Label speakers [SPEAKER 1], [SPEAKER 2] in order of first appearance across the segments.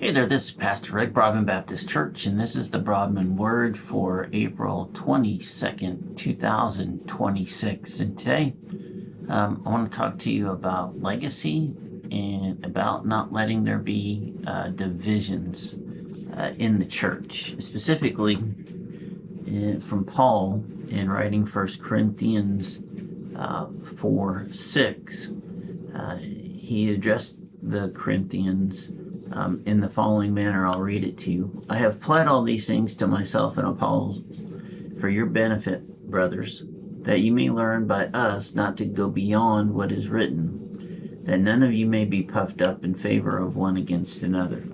[SPEAKER 1] Hey there, this is Pastor Rick, Broadman Baptist Church, and this is the Broadman Word for April 22nd, 2026. And today, I want to talk to you about legacy and about not letting there be divisions in the church. Specifically, from Paul in writing 1 Corinthians 4:6, he addressed the Corinthians in the following manner. I'll read it to you. I have pled all these things to myself and Apollos for your benefit, brothers, that you may learn by us not to go beyond what is written, that none of you may be puffed up in favor of one against another.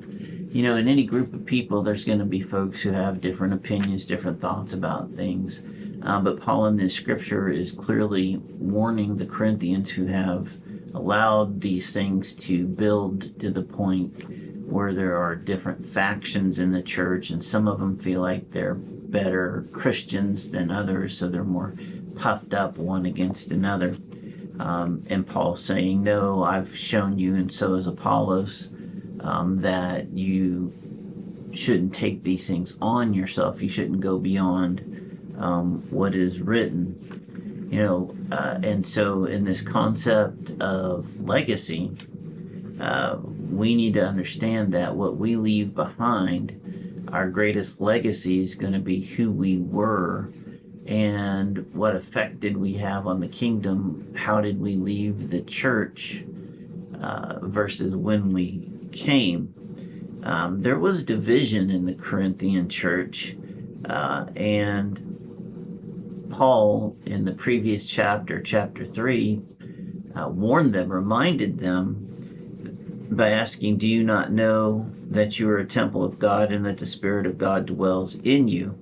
[SPEAKER 1] You know, in any group of people, there's going to be folks who have different opinions, different thoughts about things. But Paul in this scripture is clearly warning the Corinthians who have allowed these things to build to the point where there are different factions in the church, and some of them feel like they're better Christians than others, so they're more puffed up one against another. And Paul's saying, no, I've shown you, and so is Apollos, that you shouldn't take these things on yourself. You shouldn't go beyond what is written. And so in this concept of legacy, we need to understand that what we leave behind, our greatest legacy is going to be who we were and what effect did we have on the kingdom. How did we leave the church versus when we came. There was division in the Corinthian church, and Paul in the previous chapter 3, warned them, reminded them by asking, do you not know that you are a temple of God and that the Spirit of God dwells in you?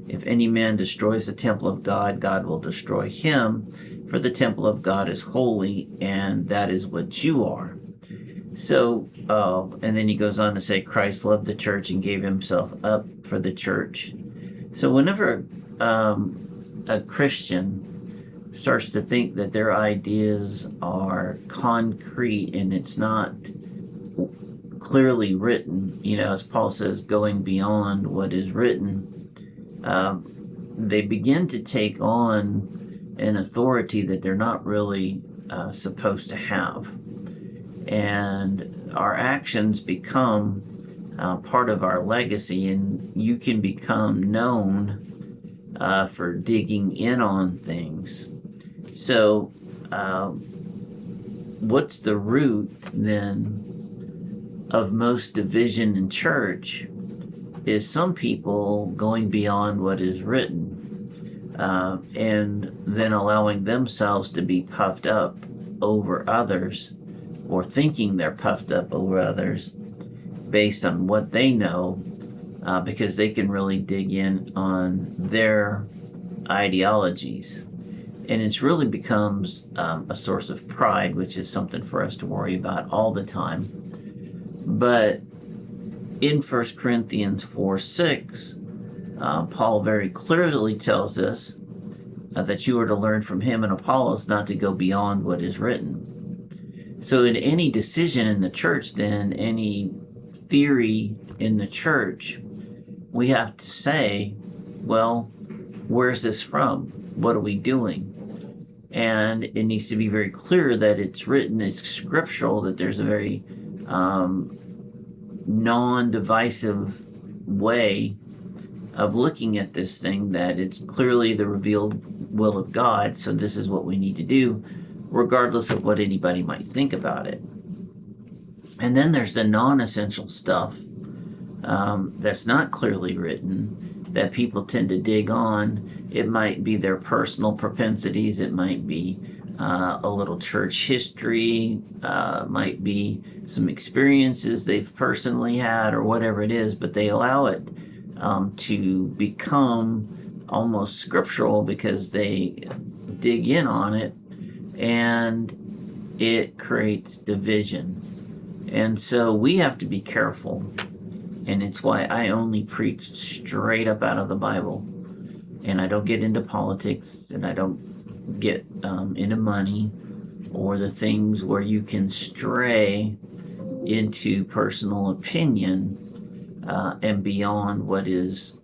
[SPEAKER 1] If any man destroys the temple of God, God will destroy him, for the temple of God is holy, and that is what you are. So, and then he goes on to say, Christ loved the church and gave himself up for the church. So whenever a Christian starts to think that their ideas are concrete and it's not clearly written, as Paul says, going beyond what is written, they begin to take on an authority that they're not really supposed to have. And our actions become part of our legacy, and you can become known for digging in on things. So what's the root then of most division in church is some people going beyond what is written, and then allowing themselves to be puffed up over others, or thinking they're puffed up over others based on what they know, because they can really dig in on their ideologies. And it's really becomes a source of pride, which is something for us to worry about all the time. But in 1 Corinthians 4:6, Paul very clearly tells us that you are to learn from him and Apollos not to go beyond what is written. So in any decision in the church, then, any theory in the church, we have to say, well, where's this from? What are we doing? And it needs to be very clear that it's written, it's scriptural, that there's a very non-divisive way of looking at this thing, that it's clearly the revealed will of God, so this is what we need to do, regardless of what anybody might think about it. And then there's the non-essential stuff that's not clearly written, that people tend to dig on. It might be their personal propensities, it might be a little church history, might be some experiences they've personally had, or whatever it is, but they allow it to become almost scriptural because they dig in on it, and it creates division. And so we have to be careful, and it's why I only preach straight up out of the Bible, and I don't get into politics, and I don't get into money, or the things where you can stray into personal opinion and beyond what is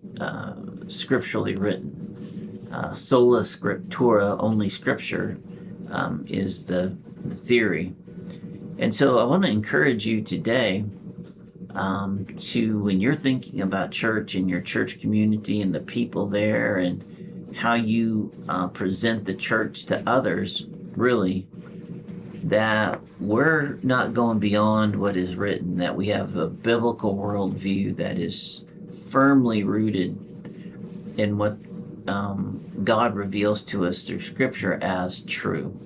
[SPEAKER 1] scripturally written. Sola scriptura, only scripture, is the theory. And so I want to encourage you today to, when you're thinking about church and your church community and the people there and how you present the church to others, really, that we're not going beyond what is written, that we have a biblical worldview that is firmly rooted in what God reveals to us through Scripture as true.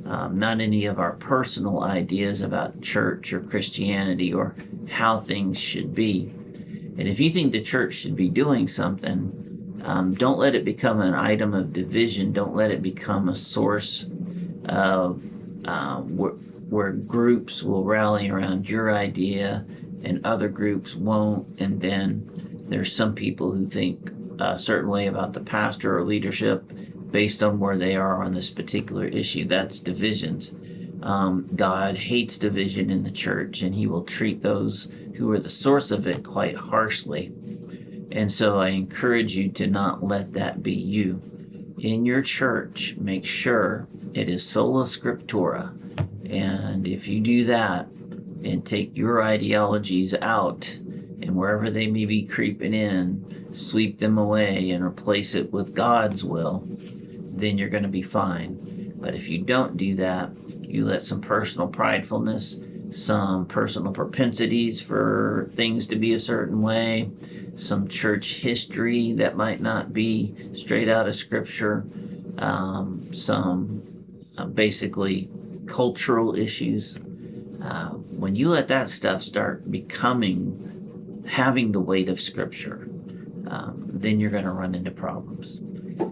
[SPEAKER 1] Not any of our personal ideas about church or Christianity or how things should be. And if you think the church should be doing something, don't let it become an item of division. Don't let it become a source of where groups will rally around your idea and other groups won't. And then there's some people who think a certain way about the pastor or leadership based on where they are on this particular issue. That's divisions. God hates division in the church, and he will treat those who are the source of it quite harshly. And so I encourage you to not let that be you. In your church, make sure it is sola scriptura. And if you do that and take your ideologies out, and wherever they may be creeping in, sweep them away and replace it with God's will, then you're going to be fine. But if you don't do that, you let some personal pridefulness, some personal propensities for things to be a certain way, some church history that might not be straight out of Scripture, some basically cultural issues. When you let that stuff start having the weight of Scripture, then you're going to run into problems.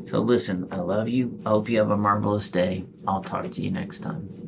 [SPEAKER 1] So listen, I love you. I hope you have a marvelous day. I'll talk to you next time.